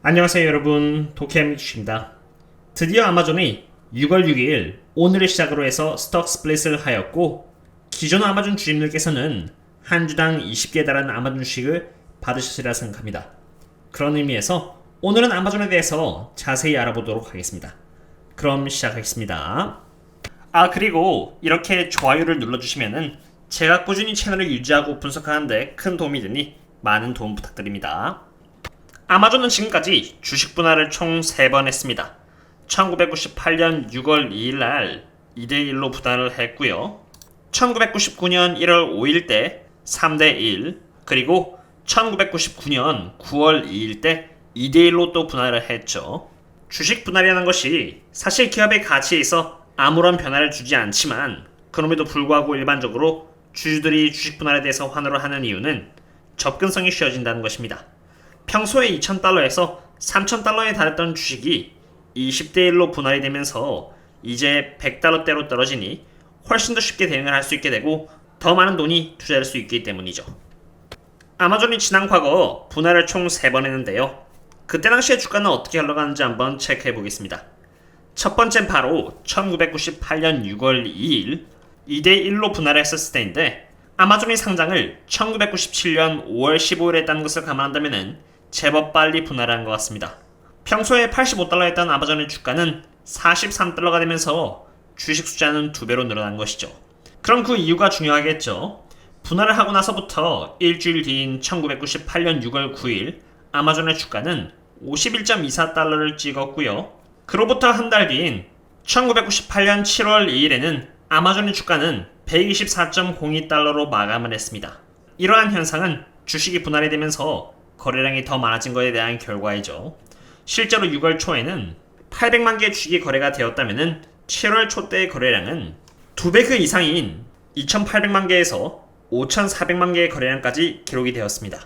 안녕하세요 여러분, 도케미주입니다. 드디어 아마존이 6월 6일 오늘을 시작으로 해서 스톡 스플릿을 하였고, 기존 아마존 주주님들께서는 한 주당 20개에 달하는 아마존 주식을 받으셨으리라 생각합니다. 그런 의미에서 오늘은 아마존에 대해서 자세히 알아보도록 하겠습니다. 그럼 시작하겠습니다. 그리고 이렇게 좋아요를 눌러주시면은 제가 꾸준히 채널을 유지하고 분석하는데 큰 도움이 되니 많은 도움 부탁드립니다. 아마존은 지금까지 주식 분할을 총 3번 했습니다. 1998년 6월 2일 날 2대1로 분할을 했고요. 1999년 1월 5일 때 3대1, 그리고 1999년 9월 2일 때 2대1로 또 분할을 했죠. 주식 분할이라는 것이 사실 기업의 가치에 있어 아무런 변화를 주지 않지만, 그럼에도 불구하고 일반적으로 주주들이 주식 분할에 대해서 환호를 하는 이유는 접근성이 쉬워진다는 것입니다. 평소에 2,000달러에서 3,000달러에 달했던 주식이 20대1로 분할이 되면서 이제 100달러대로 떨어지니 훨씬 더 쉽게 대응을 할 수 있게 되고 더 많은 돈이 투자할 수 있기 때문이죠. 아마존이 지난 과거 분할을 총 3번 했는데요. 그때 당시의 주가는 어떻게 흘러가는지 한번 체크해 보겠습니다. 첫 번째는 바로 1998년 6월 2일 2대1로 분할을 했었을 때인데, 아마존이 상장을 1997년 5월 15일에 했다는 것을 감안한다면 제법 빨리 분할한 것 같습니다. 평소에 85달러였던 아마존의 주가는 43달러가 되면서 주식 숫자는 2배로 늘어난 것이죠. 그럼 그 이유가 중요하겠죠. 분할을 하고 나서부터 일주일 뒤인 1998년 6월 9일 아마존의 주가는 51.24달러를 찍었고요. 그로부터 한 달 뒤인 1998년 7월 2일에는 아마존의 주가는 124.02달러로 마감을 했습니다. 이러한 현상은 주식이 분할이 되면서 거래량이 더 많아진 것에 대한 결과이죠. 실제로 6월 초에는 800만 개의 주식이 거래가 되었다면 7월 초 때의 거래량은 2배 그 이상인 2,800만 개에서 5,400만 개의 거래량까지 기록이 되었습니다.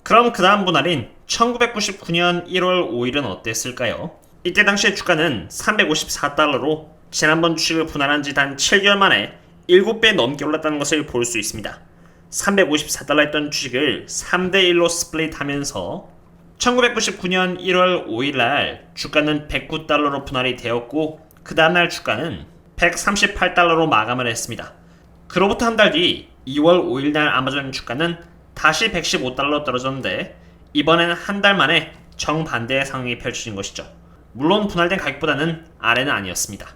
그럼 그 다음 분할인 1999년 1월 5일은 어땠을까요? 이때 당시의 주가는 354달러로 지난번 주식을 분할한 지 단 7개월 만에 7배 넘게 올랐다는 것을 볼 수 있습니다. 354달러 했던 주식을 3대1로 스플릿하면서 1999년 1월 5일날 주가는 109달러로 분할이 되었고, 그 다음날 주가는 138달러로 마감을 했습니다. 그로부터 한 달 뒤 2월 5일날 아마존 주가는 다시 115달러 떨어졌는데, 이번에는 한 달 만에 정반대의 상황이 펼쳐진 것이죠. 물론 분할된 가격보다는 아래는 아니었습니다.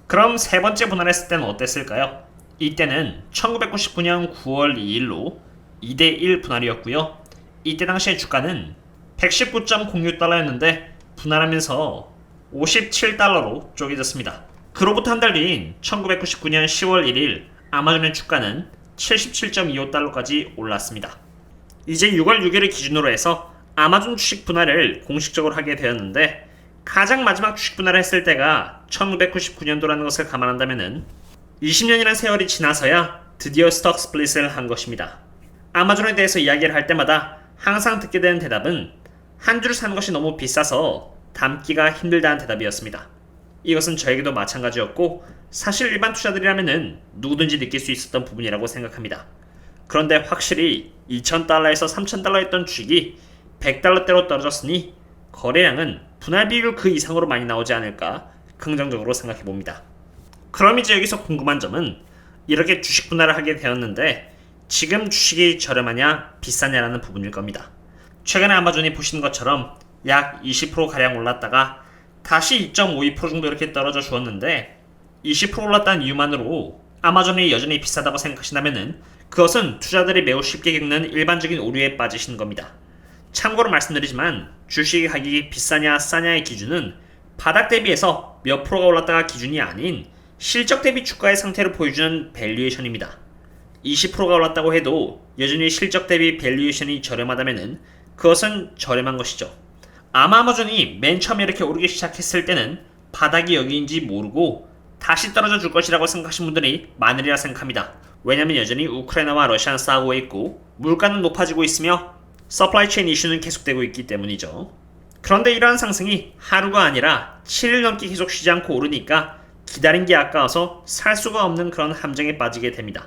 그럼 세 번째 분할했을 때는 어땠을까요? 이때는 1999년 9월 2일로 2대1 분할이었고요. 이때 당시의 주가는 119.06달러였는데 분할하면서 57달러로 쪼개졌습니다. 그로부터 한 달 뒤인 1999년 10월 1일 아마존의 주가는 77.25달러까지 올랐습니다. 이제 6월 6일을 기준으로 해서 아마존 주식 분할을 공식적으로 하게 되었는데, 가장 마지막 주식 분할을 했을 때가 1999년도라는 것을 감안한다면 20년이라는 세월이 지나서야 드디어 스톡 스플릿을 한 것입니다. 아마존에 대해서 이야기를 할 때마다 항상 듣게 되는 대답은 한 주를 사는 것이 너무 비싸서 담기가 힘들다는 대답이었습니다. 이것은 저에게도 마찬가지였고, 사실 일반 투자들이라면 누구든지 느낄 수 있었던 부분이라고 생각합니다. 그런데 확실히 2,000달러에서 3,000달러 했던 주식이 100달러대로 떨어졌으니 거래량은 분할 비율 그 이상으로 많이 나오지 않을까 긍정적으로 생각해봅니다. 그럼 이제 여기서 궁금한 점은, 이렇게 주식 분할을 하게 되었는데 지금 주식이 저렴하냐 비싸냐라는 부분일 겁니다. 최근에 아마존이 보시는 것처럼 약 20%가량 올랐다가 다시 2.52% 정도 이렇게 떨어져 주었는데, 20% 올랐다는 이유만으로 아마존이 여전히 비싸다고 생각하신다면 그것은 투자들이 매우 쉽게 겪는 일반적인 오류에 빠지시는 겁니다. 참고로 말씀드리지만 주식의 가격이 비싸냐 싸냐의 기준은 바닥 대비해서 몇 프로가 올랐다가 기준이 아닌 실적 대비 주가의 상태를 보여주는 밸류에이션입니다. 20%가 올랐다고 해도 여전히 실적 대비 밸류에이션이 저렴하다면 그것은 저렴한 것이죠. 아마 아마존이 맨 처음에 이렇게 오르기 시작했을 때는 바닥이 여기인지 모르고 다시 떨어져 줄 것이라고 생각하신 분들이 많으리라 생각합니다. 왜냐면 여전히 우크라이나와 러시아는 싸우고 있고 물가는 높아지고 있으며 서플라이 체인 이슈는 계속되고 있기 때문이죠. 그런데 이러한 상승이 하루가 아니라 7일 넘게 계속 쉬지 않고 오르니까 기다린 게 아까워서 살 수가 없는 그런 함정에 빠지게 됩니다.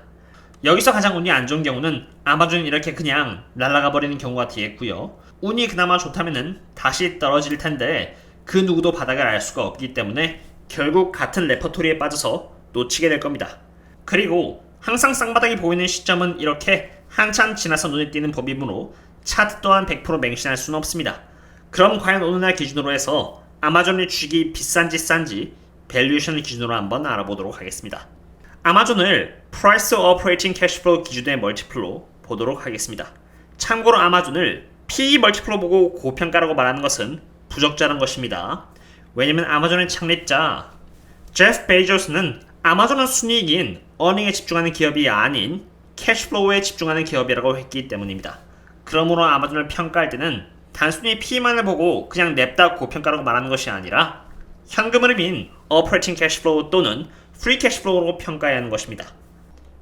여기서 가장 운이 안 좋은 경우는 아마존이 이렇게 그냥 날아가 버리는 경우가 되겠고요. 운이 그나마 좋다면은 다시 떨어질 텐데 그 누구도 바닥을 알 수가 없기 때문에 결국 같은 레퍼토리에 빠져서 놓치게 될 겁니다. 그리고 항상 쌍바닥이 보이는 시점은 이렇게 한참 지나서 눈에 띄는 법이므로 차트 또한 100% 맹신할 수는 없습니다. 그럼 과연 오늘날 기준으로 해서 아마존의 주식이 비싼지 싼지 밸류에이션을 기준으로 한번 알아보도록 하겠습니다. 아마존을 Price Operating Cash Flow 기준의 멀티플로 보도록 하겠습니다. 참고로 아마존을 PE 멀티플로 보고 고평가라고 말하는 것은 부적절한 것입니다. 왜냐면 아마존의 창립자 제프 베이조스는 아마존은 순이익인 어닝에 집중하는 기업이 아닌 캐시플로우에 집중하는 기업이라고 했기 때문입니다. 그러므로 아마존을 평가할 때는 단순히 PE만을 보고 그냥 냅다 고평가라고 말하는 것이 아니라 현금 흐름인 Operating Cash Flow 또는 Free Cash Flow로 평가해야 하는 것입니다.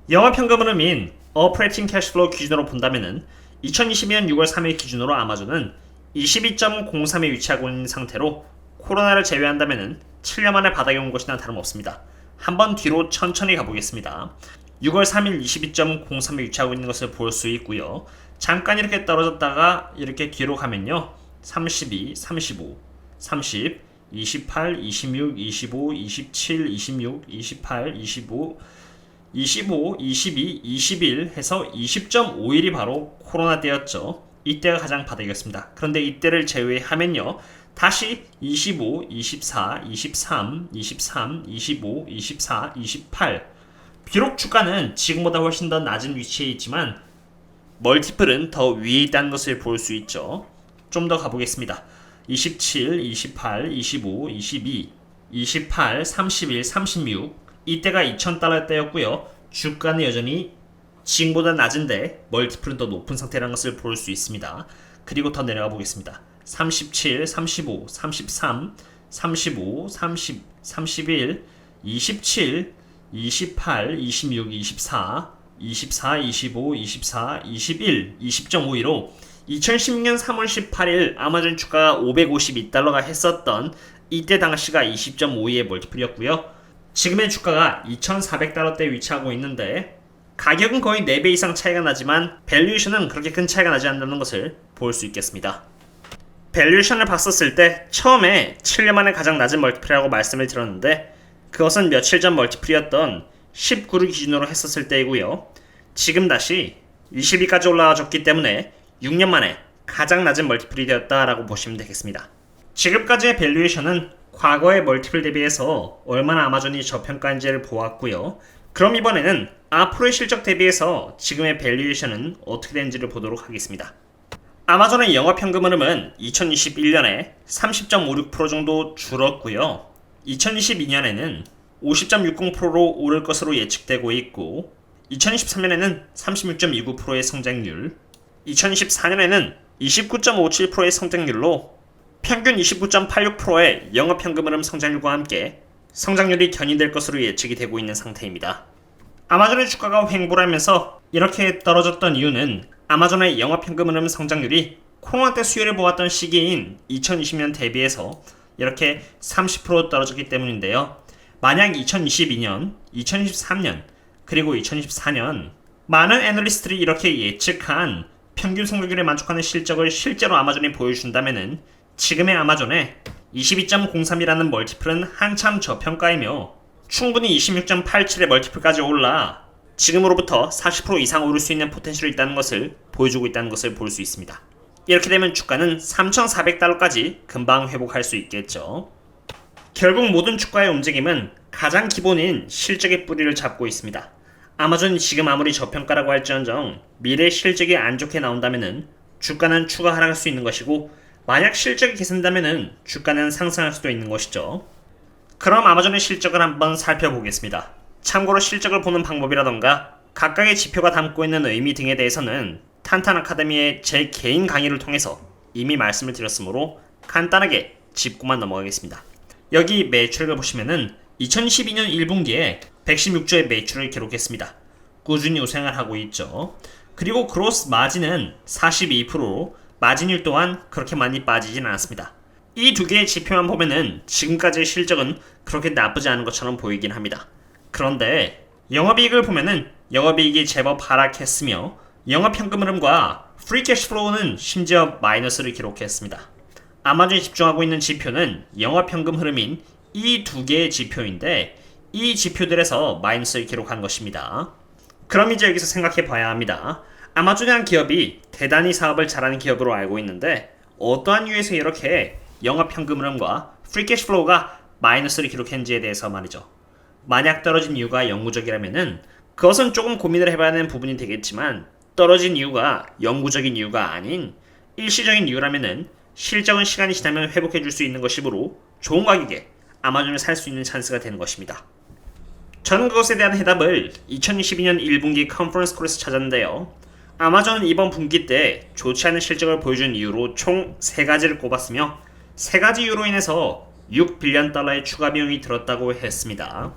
영업 현금 흐름인 Operating Cash Flow 기준으로 본다면은 2022년 6월 3일 기준으로 아마존은 22.03에 위치하고 있는 상태로 코로나를 제외한다면은 7년 만에 바닥에 온 것이나 다름없습니다. 한번 뒤로 천천히 가보겠습니다. 6월 3일 22.03에 위치하고 있는 것을 볼 수 있고요. 잠깐 이렇게 떨어졌다가 이렇게 뒤로 가면요. 32, 35, 30, 28, 26, 25, 27, 26, 28, 25, 22, 21 해서 20.5일이 바로 코로나 때였죠. 이때가 가장 바닥이었습니다. 그런데 이때를 제외하면요. 다시 25, 24, 23, 23, 25, 24, 28 비록 주가는 지금보다 훨씬 더 낮은 위치에 있지만 멀티플은 더 위에 있다는 것을 볼 수 있죠. 좀 더 가보겠습니다. 27, 28, 25, 22, 28, 31, 36 이때가 2,000달러 때였고요. 주가는 여전히 지금보다 낮은데 멀티플은 더 높은 상태라는 것을 볼 수 있습니다. 그리고 더 내려가 보겠습니다. 37, 35, 33, 35, 30, 31, 27, 28, 26, 24, 24, 25, 24, 21, 20.52로 2016년 3월 18일 아마존 주가가 552달러가 했었던 이때 당시가 20.52의 멀티플이었고요. 지금의 주가가 2,400달러대에 위치하고 있는데 가격은 거의 4배 이상 차이가 나지만 밸류에이션은 그렇게 큰 차이가 나지 않는다는 것을 볼 수 있겠습니다. 밸류에이션을 봤었을 때 처음에 7년 만에 가장 낮은 멀티플이라고 말씀을 드렸는데 그것은 며칠 전 멀티플이었던 19를 기준으로 했었을 때이고요. 지금 다시 20위까지 올라와줬기 때문에 6년 만에 가장 낮은 멀티플이 되었다라고 보시면 되겠습니다. 지금까지의 밸류에이션은 과거의 멀티플 대비해서 얼마나 아마존이 저평가인지를 보았고요. 그럼 이번에는 앞으로의 실적 대비해서 지금의 밸류에이션은 어떻게 되는지를 보도록 하겠습니다. 아마존의 영업현금 흐름은 2021년에 30.56% 정도 줄었고요. 2022년에는 50.60%로 오를 것으로 예측되고 있고 2023년에는 36.29%의 성장률 2024년에는 29.57%의 성장률로 평균 29.86%의 영업현금 흐름 성장률과 함께 성장률이 견인될 것으로 예측이 되고 있는 상태입니다. 아마존의 주가가 횡보를 하면서 이렇게 떨어졌던 이유는 아마존의 영업현금 흐름 성장률이 코로나 때 수요를 보았던 시기인 2020년 대비해서 이렇게 30% 떨어졌기 때문인데요. 만약 2022년, 2023년, 그리고 2024년 많은 애널리스트들이 이렇게 예측한 평균 성장률에 만족하는 실적을 실제로 아마존이 보여준다면은 지금의 아마존의 22.03이라는 멀티플은 한참 저평가이며 충분히 26.87의 멀티플까지 올라 지금으로부터 40% 이상 오를 수 있는 포텐셜이 있다는 것을 보여주고 있다는 것을 볼 수 있습니다. 이렇게 되면 주가는 3,400달러까지 금방 회복할 수 있겠죠. 결국 모든 주가의 움직임은 가장 기본인 실적의 뿌리를 잡고 있습니다. 아마존이 지금 아무리 저평가라고 할지언정 미래 실적이 안 좋게 나온다면은 주가는 추가 하락할 수 있는 것이고 만약 실적이 개선된다면은 주가는 상승할 수도 있는 것이죠. 그럼 아마존의 실적을 한번 살펴보겠습니다. 참고로 실적을 보는 방법이라던가 각각의 지표가 담고 있는 의미 등에 대해서는 탄탄 아카데미의 제 개인 강의를 통해서 이미 말씀을 드렸으므로 간단하게 짚고만 넘어가겠습니다. 여기 매출액을 보시면은 2012년 1분기에 116조의 매출을 기록했습니다. 꾸준히 우상을 하고 있죠. 그리고 그로스 마진은 42%로 마진율 또한 그렇게 많이 빠지진 않았습니다. 이 두 개의 지표만 보면은 지금까지의 실적은 그렇게 나쁘지 않은 것처럼 보이긴 합니다. 그런데 영업이익을 보면은 영업이익이 제법 하락했으며 영업현금 흐름과 프리 캐시 플로우는 심지어 마이너스를 기록했습니다. 아마존이 집중하고 있는 지표는 영업현금 흐름인 이 두 개의 지표인데 이 지표들에서 마이너스를 기록한 것입니다. 그럼 이제 여기서 생각해 봐야 합니다. 아마존이라는 기업이 대단히 사업을 잘하는 기업으로 알고 있는데 어떠한 이유에서 이렇게 영업현금 흐름과 프리 캐시 플로우가 마이너스를 기록했는지에 대해서 말이죠. 만약 떨어진 이유가 영구적이라면은 그것은 조금 고민을 해봐야 하는 부분이 되겠지만 떨어진 이유가 영구적인 이유가 아닌 일시적인 이유라면은 실적은 시간이 지나면 회복해 줄 수 있는 것이므로 좋은 가격에 아마존을 살 수 있는 찬스가 되는 것입니다. 저는 그것에 대한 해답을 2022년 1분기 컨퍼런스 콜에서 찾았는데요. 아마존은 이번 분기 때 좋지 않은 실적을 보여준 이유로 총 3가지를 꼽았으며 3가지 이유로 인해서 6빌리언 달러의 추가 비용이 들었다고 했습니다.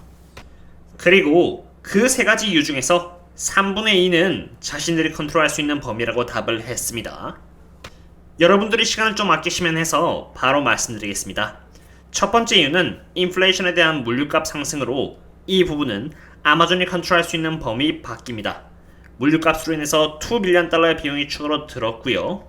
그리고 그 3가지 이유 중에서 3분의 2는 자신들이 컨트롤할 수 있는 범위라고 답을 했습니다. 여러분들이 시간을 좀 아끼시면 해서 바로 말씀드리겠습니다. 첫 번째 이유는 인플레이션에 대한 물류값 상승으로 이 부분은 아마존이 컨트롤할 수 있는 범위 바뀝니다. 물류값으로 인해서 2빌리언 달러의 비용이 추가로 들었고요.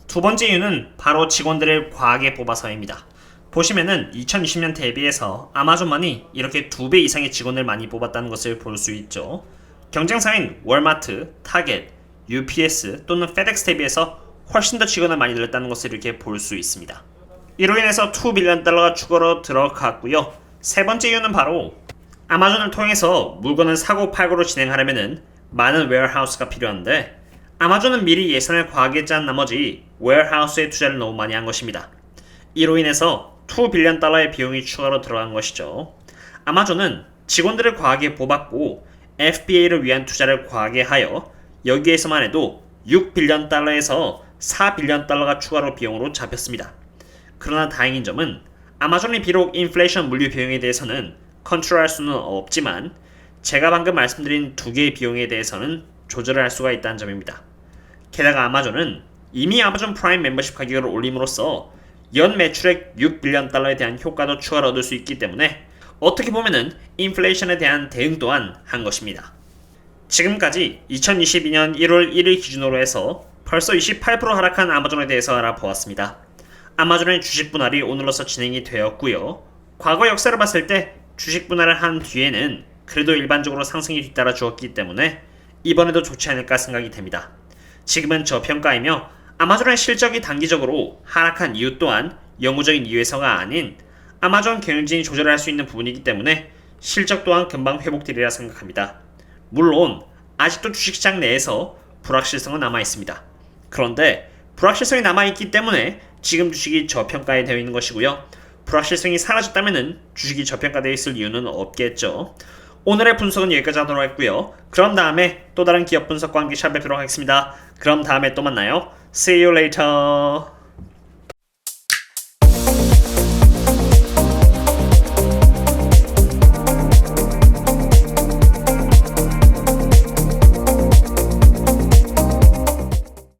두 번째 이유는 바로 직원들을 과하게 뽑아서입니다. 보시면은 2020년 대비해서 아마존만이 이렇게 2배 이상의 직원을 많이 뽑았다는 것을 볼 수 있죠. 경쟁사인 월마트, 타겟, UPS 또는 페덱스 대비해서 훨씬 더 직원을 많이 늘렸다는 것을 이렇게 볼 수 있습니다. 이로 인해서 2빌리언 달러가 추가로 들어갔고요. 세 번째 이유는 바로 아마존을 통해서 물건을 사고 팔고로 진행하려면 많은 웨어하우스가 필요한데 아마존은 미리 예산을 과하게 짠 나머지 웨어하우스에 투자를 너무 많이 한 것입니다. 이로 인해서 2빌리언 달러의 비용이 추가로 들어간 것이죠. 아마존은 직원들을 과하게 뽑았고 FBA를 위한 투자를 과하게 하여 여기에서만 해도 6빌리언 달러에서 4빌리언 달러가 추가로 비용으로 잡혔습니다. 그러나 다행인 점은 아마존이 비록 인플레이션 물류 비용에 대해서는 컨트롤할 수는 없지만 제가 방금 말씀드린 두 개의 비용에 대해서는 조절을 할 수가 있다는 점입니다. 게다가 아마존은 이미 아마존 프라임 멤버십 가격을 올림으로써 연 매출액 6빌리언 달러에 대한 효과도 추가로 얻을 수 있기 때문에 어떻게 보면은 인플레이션에 대한 대응 또한 한 것입니다. 지금까지 2022년 1월 1일 기준으로 해서 벌써 28% 하락한 아마존에 대해서 알아보았습니다. 아마존의 주식 분할이 오늘로서 진행이 되었고요. 과거 역사를 봤을 때 주식 분할을 한 뒤에는 그래도 일반적으로 상승이 뒤따라 주었기 때문에 이번에도 좋지 않을까 생각이 됩니다. 지금은 저평가이며 아마존의 실적이 단기적으로 하락한 이유 또한 영구적인 이유에서가 아닌 아마존 경영진이 조절을 할 수 있는 부분이기 때문에 실적 또한 금방 회복되리라 생각합니다. 물론 아직도 주식시장 내에서 불확실성은 남아있습니다. 그런데 불확실성이 남아있기 때문에 지금 주식이 저평가에 되어 있는 것이고요. 불확실성이 사라졌다면 주식이 저평가되어 있을 이유는 없겠죠. 오늘의 분석은 여기까지 하도록 하겠고요. 그럼 다음에 또 다른 기업 분석과 함께 샵에 뵙도록 하겠습니다. 그럼 다음에 또 만나요. See you later.